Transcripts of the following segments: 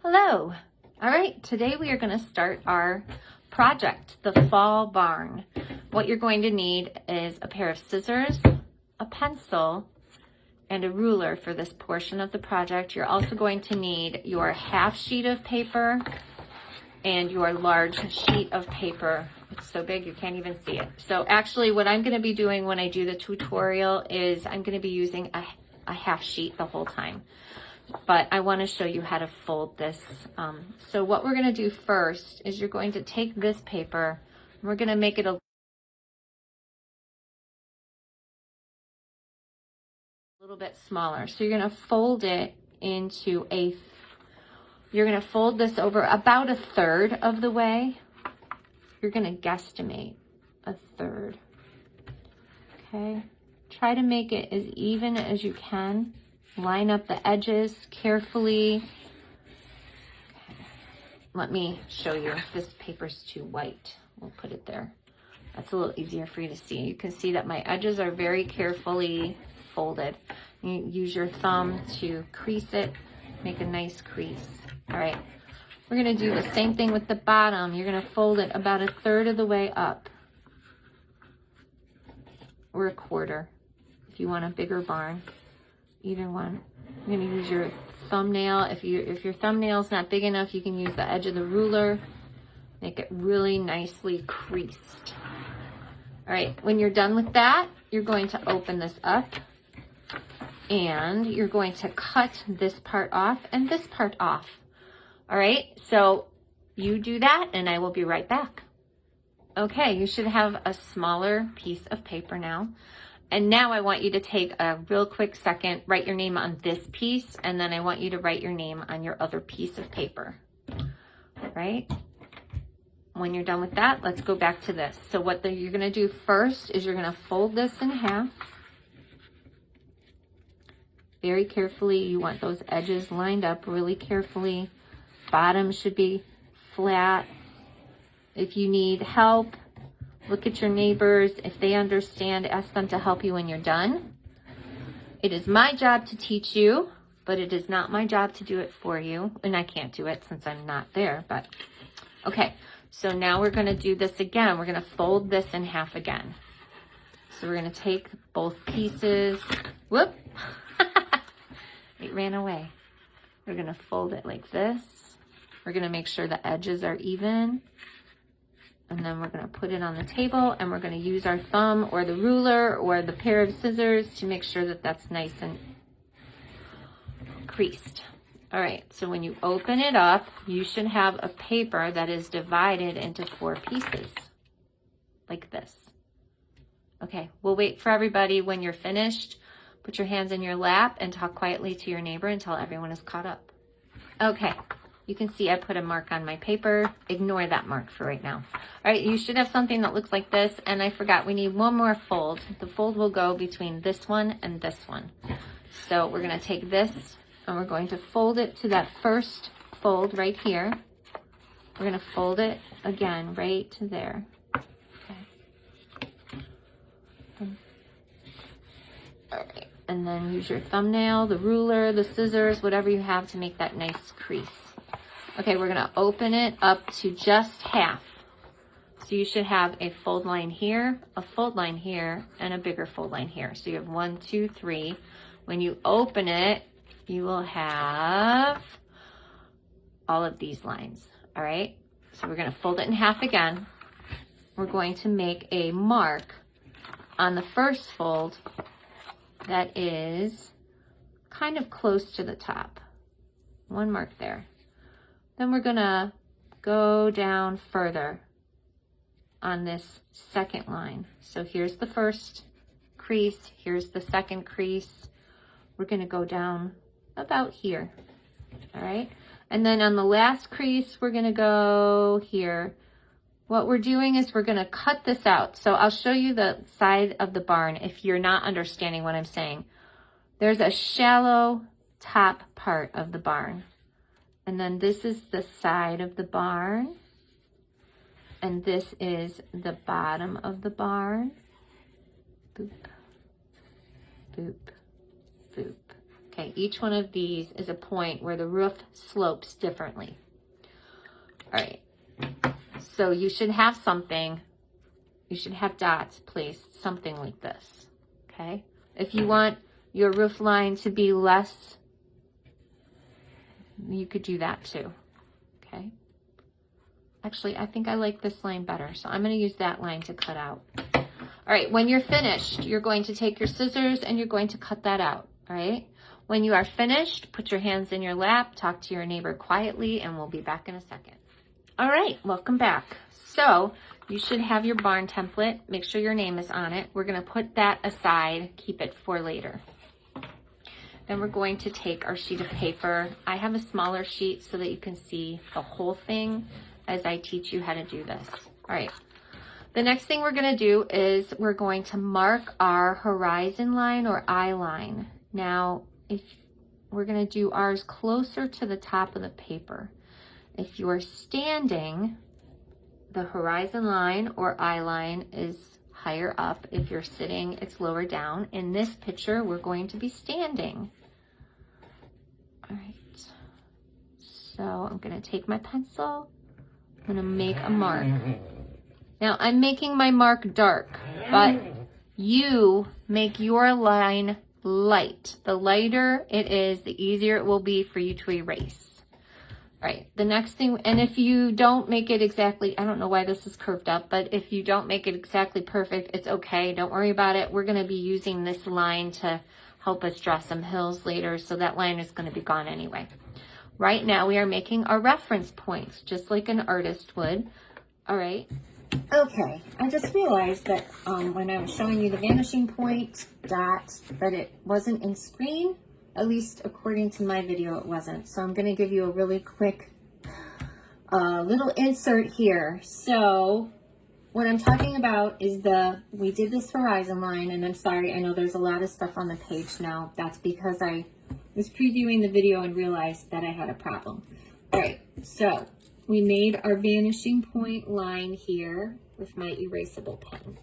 Hello. All right, today we are going to start our project, the fall barn. What you're going to need is a pair of scissors, a pencil, and a ruler for this portion of the project. You're also going to need your half sheet of paper and your large sheet of paper. It's so big you can't even see it. So actually what I'm going to be doing when I do the tutorial is I'm going to be using a half sheet the whole time. But I want to show you how to fold this. So what we're going to do first is you're going to take this paper and we're going to make it a little bit smaller. So you're going to fold it into you're going to fold this over about a third of the way. You're going to guesstimate a third. Okay. Try to make it as even as you can. Line up the edges carefully. Okay. Let me show you if this paper's too white. We'll put it there. That's a little easier for you to see. You can see that my edges are very carefully folded. You use your thumb to crease it, make a nice crease. All right, we're gonna do the same thing with the bottom. You're gonna fold it about a third of the way up, or a quarter, if you want a bigger barn. Either one. You're going to use your thumbnail. If your thumbnail's not big enough, you can use the edge of the ruler. Make it really nicely creased. All right, when you're done with that, you're going to open this up and you're going to cut this part off and this part off. All right, so you do that and I will be right back. Okay, you should have a smaller piece of paper now. And now I want you to take a real quick second, write your name on this piece, and then I want you to write your name on your other piece of paper, right? When you're done with that, let's go back to this. So what you're gonna do first is you're gonna fold this in half. Very carefully, you want those edges lined up really carefully. Bottom should be flat. If you need help, look at your neighbors. If they understand, ask them to help you when you're done. It is my job to teach you, but it is not my job to do it for you. And I can't do it since I'm not there, but okay. So now we're gonna do this again. We're gonna fold this in half again. So we're gonna take both pieces. Whoop, it ran away. We're gonna fold it like this. We're gonna make sure the edges are even. And then we're gonna put it on the table and we're gonna use our thumb or the ruler or the pair of scissors to make sure that that's nice and creased. All right, so when you open it up, you should have a paper that is divided into 4 pieces, like this. Okay, we'll wait for everybody. When you're finished, put your hands in your lap and talk quietly to your neighbor until everyone is caught up. Okay. You can see I put a mark on my paper. Ignore that mark for right now. All right, you should have something that looks like this. And I forgot, we need one more fold. The fold will go between this one and this one. So we're gonna take this and we're going to fold it to that first fold right here. We're gonna fold it again right to there. Okay. All right, and then use your thumbnail, the ruler, the scissors, whatever you have to make that nice crease. Okay, we're gonna open it up to just half. So you should have a fold line here, a fold line here, and a bigger fold line here. So you have 1, 2, 3. When you open it, you will have all of these lines, all right? So we're gonna fold it in half again. We're going to make a mark on the first fold that is kind of close to the top. One mark there. Then we're gonna go down further on this second line. So here's the first crease, here's the second crease. We're gonna go down about here, all right? And then on the last crease, we're gonna go here. What we're doing is we're gonna cut this out. So I'll show you the side of the barn if you're not understanding what I'm saying. There's a shallow top part of the barn. And then this is the side of the barn. And this is the bottom of the barn. Boop, boop, boop. Okay, each one of these is a point where the roof slopes differently. All right, so you should have something, you should have dots placed, something like this, okay? If you want your roof line to be less, you could do that too, okay? Actually, I think I like this line better, so I'm gonna use that line to cut out. All right, when you're finished, you're going to take your scissors and you're going to cut that out, all right? When you are finished, put your hands in your lap, talk to your neighbor quietly, and we'll be back in a second. All right, welcome back. So you should have your barn template. Make sure your name is on it. We're gonna put that aside, keep it for later. Then we're going to take our sheet of paper. I have a smaller sheet so that you can see the whole thing as I teach you how to do this. All right. The next thing we're going to do is we're going to mark our horizon line or eye line. Now, if we're going to do ours closer to the top of the paper. If you're standing, the horizon line or eye line is higher up. If you're sitting, it's lower down. In this picture, we're going to be standing. All right. So I'm going to take my pencil. I'm going to make a mark. Now I'm making my mark dark, but you make your line light. The lighter it is, the easier it will be for you to erase. All right, the next thing, and if you don't make it exactly, I don't know why this is curved up, but if you don't make it exactly perfect, it's okay. Don't worry about it. We're going to be using this line to help us draw some hills later, so that line is going to be gone anyway. Right now we are making our reference points, just like an artist would. All right. Okay, I just realized that when I was showing you the vanishing point dot, that it wasn't in screen. At least according to my video, it wasn't. So I'm going to give you a really quick little insert here. So what I'm talking about is we did this horizon line, and I'm sorry, I know there's a lot of stuff on the page now. That's because I was previewing the video and realized that I had a problem. All right, so we made our vanishing point line here with my erasable pen.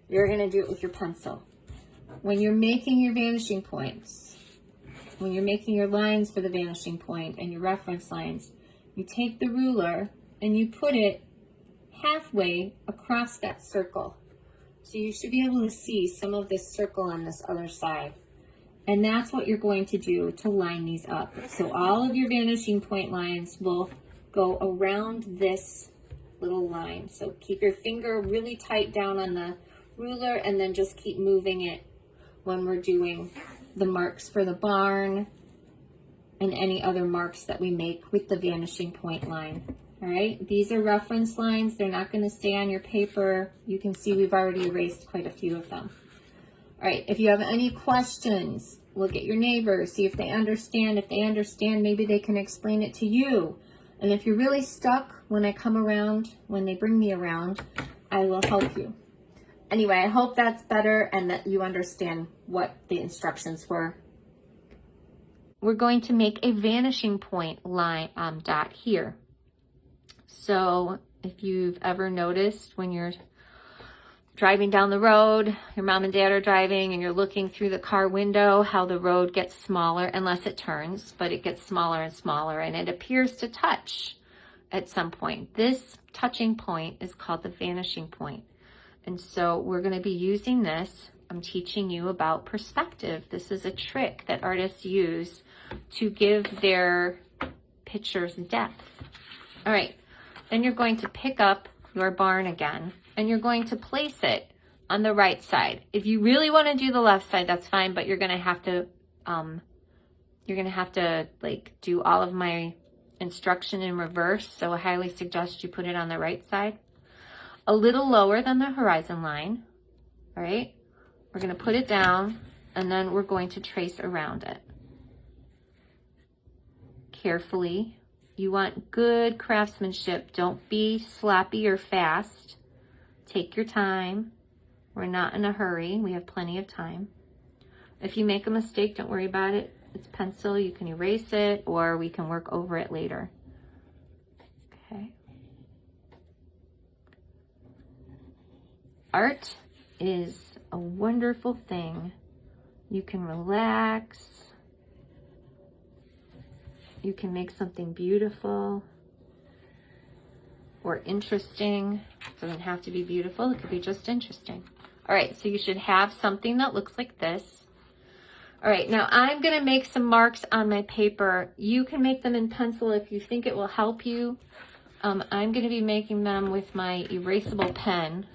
You're going to do it with your pencil. When you're making your vanishing points, when you're making your lines for the vanishing point and your reference lines, you take the ruler and you put it halfway across that circle. So you should be able to see some of this circle on this other side. And that's what you're going to do to line these up. So all of your vanishing point lines will go around this little line. So keep your finger really tight down on the ruler and then just keep moving it when we're doing the marks for the barn and any other marks that we make with the vanishing point line. All right, these are reference lines. They're not going to stay on your paper. You can see we've already erased quite a few of them. All right, if you have any questions, look at your neighbors, see if they understand. If they understand, maybe they can explain it to you. And if you're really stuck, when I come around, when they bring me around, I will help you. Anyway, I hope that's better and that you understand what the instructions were. We're going to make a vanishing point line dot here. So if you've ever noticed when you're driving down the road, your mom and dad are driving and you're looking through the car window, how the road gets smaller, unless it turns, but it gets smaller and smaller and it appears to touch at some point. This touching point is called the vanishing point. And so we're going to be using this. I'm teaching you about perspective. This is a trick that artists use to give their pictures depth. All right, then you're going to pick up your barn again and you're going to place it on the right side. If you really want to do the left side, that's fine, but you're going to have to like do all of my instruction in reverse. So I highly suggest you put it on the right side, a little lower than the horizon line. All right, we're going to put it down and then we're going to trace around it carefully. You want good craftsmanship. Don't be sloppy or fast. Take your time. We're not in a hurry. We have plenty of time. If you make a mistake, don't worry about it. It's pencil. You can erase it or we can work over it later. Okay. Art is a wonderful thing. You can relax You can make something beautiful or interesting. It doesn't have to be beautiful. It could be just interesting. All right, so you should have something that looks like this. All right, now I'm going to make some marks on my paper. You can make them in pencil if you think it will help you. I'm going to be making them with my erasable pen.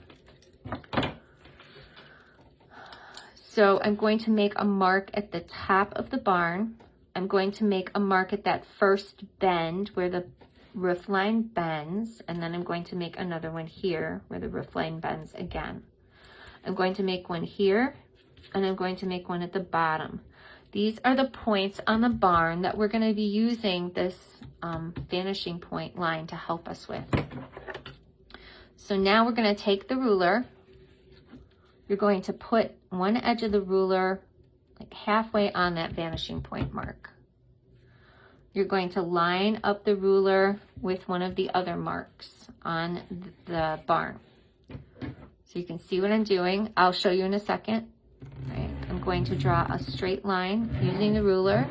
So I'm going to make a mark at the top of the barn. I'm going to make a mark at that first bend where the roof line bends, and then I'm going to make another one here where the roof line bends again. I'm going to make one here, and I'm going to make one at the bottom. These are the points on the barn that we're going to be using this vanishing point line to help us with. So now we're going to take the ruler. You're going to put one edge of the ruler like halfway on that vanishing point mark. You're going to line up the ruler with one of the other marks on the barn. So you can see what I'm doing. I'll show you in a second. Right. I'm going to draw a straight line using the ruler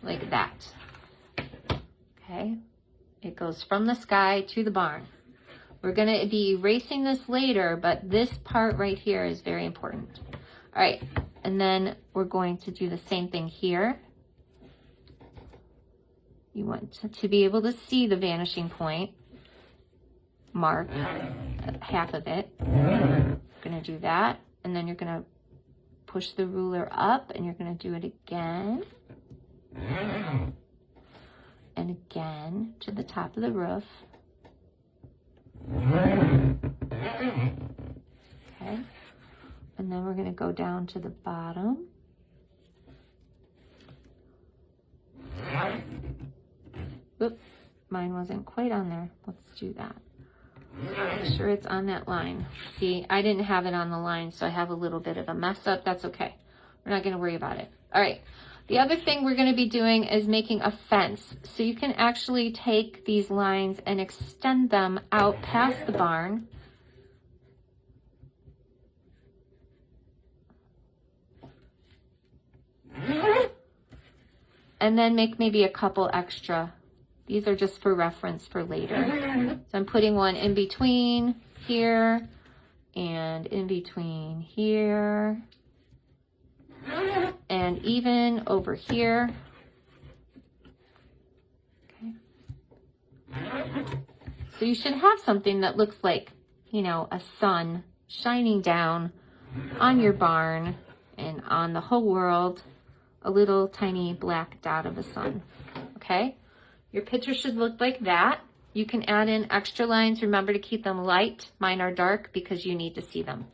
like that. Okay. It goes from the sky to the barn. We're going to be erasing this later, but this part right here is very important. All right. And then we're going to do the same thing here. You want to be able to see the vanishing point mark, half of it. You're going to do that, and then you're going to push the ruler up, and you're going to do it again and again to the top of the roof. Okay, and then we're going to go down to the bottom. Oop, mine wasn't quite on there. Let's do that. Make sure it's on that line. See, I didn't have it on the line, so I have a little bit of a mess up. That's okay. We're not going to worry about it. All right. The other thing we're going to be doing is making a fence. So you can actually take these lines and extend them out past the barn. And then make maybe a couple extra. These are just for reference for later. So I'm putting one in between here and in between here and even over here. Okay. So you should have something that looks like, you know, a sun shining down on your barn and on the whole world, a little tiny black dot of a sun. Okay? Your picture should look like that. You can add in extra lines. Remember to keep them light. Mine are dark because you need to see them.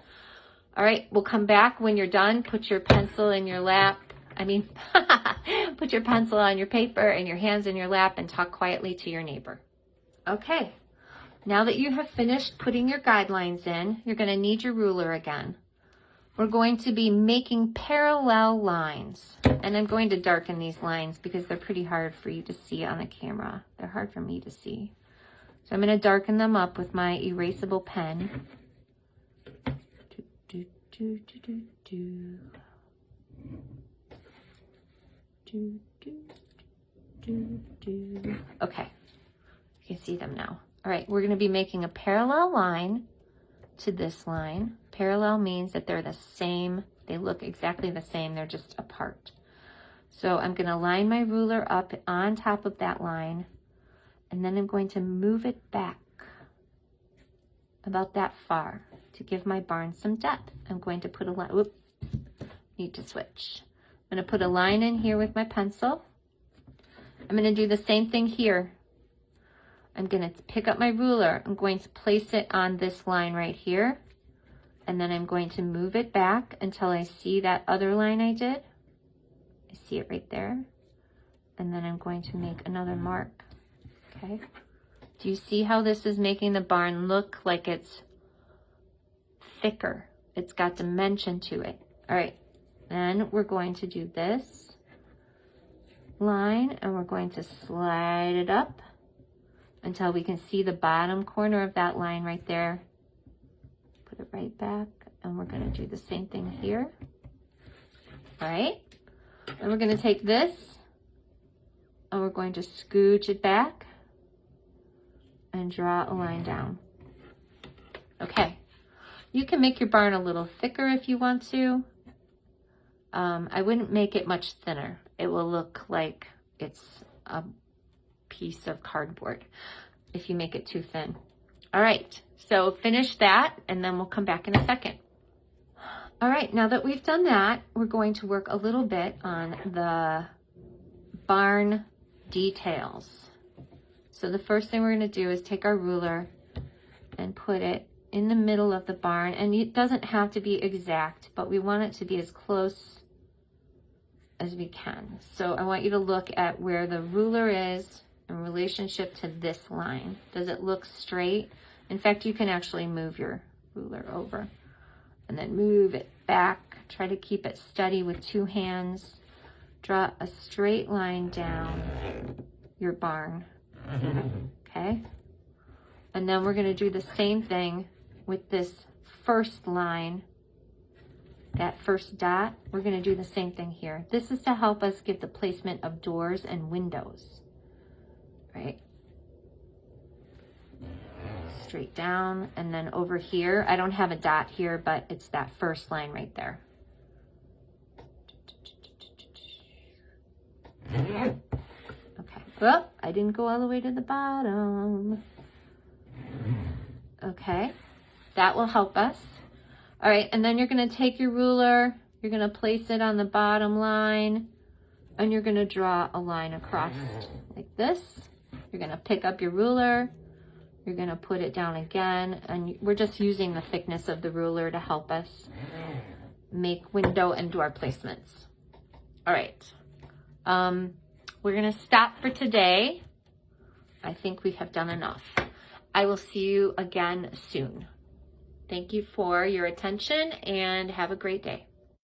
All right, we'll come back when you're done. Put your pencil in your lap. Put your pencil on your paper and your hands in your lap and talk quietly to your neighbor. Okay, now that you have finished putting your guidelines in, you're going to need your ruler again. We're going to be making parallel lines. And I'm going to darken these lines because they're pretty hard for you to see on the camera. They're hard for me to see. So I'm going to darken them up with my erasable pen. Okay, you can see them now. All right, we're going to be making a parallel line to this line. Parallel means that they're the same. They look exactly the same. They're just apart. So I'm going to line my ruler up on top of that line, and then I'm going to move it back about that far to give my barn some depth. I'm going to put a line. Whoop, need to switch. I'm going to put a line in here with my pencil. I'm going to do the same thing here. I'm going to pick up my ruler. I'm going to place it on this line right here. And then I'm going to move it back until I see that other line I did. I see it right there. And then I'm going to make another mark. Okay. Do you see how this is making the barn look like it's thicker? It's got dimension to it. All right. Then we're going to do this line and we're going to slide it up until we can see the bottom corner of that line right there. Put it right back, and we're going to do the same thing here. All right, and we're going to take this And we're going to scooch it back and draw a line down. Okay. You can make your barn a little thicker if you want to. I wouldn't make it much thinner. It will look like it's a piece of cardboard if you make it too thin. All right, so finish that and then we'll come back in a second. All right, now that we've done that, we're going to work a little bit on the barn details. So the first thing we're going to do is take our ruler and put it in the middle of the barn, and it doesn't have to be exact, but we want it to be as close as we can. So I want you to look at where the ruler is in relationship to this line. Does it look straight? In fact, you can actually move your ruler over and then move it back. Try to keep it steady with two hands. Draw a straight line down your barn. Okay? And then we're going to do the same thing with this first line, that first dot. We're going to do the same thing here. This is to help us give the placement of doors and windows, right? Straight down, and then over here, I don't have a dot here, but it's that first line right there. Okay, well, I didn't go all the way to the bottom. Okay, that will help us. All right, and then you're going to take your ruler, you're going to place it on the bottom line, and you're going to draw a line across like this. You're going to pick up your ruler, you're going to put it down again, and we're just using the thickness of the ruler to help us make window and door placements. All right, we're going to stop for today. I think we have done enough. I will see you again soon. Thank you for your attention and have a great day.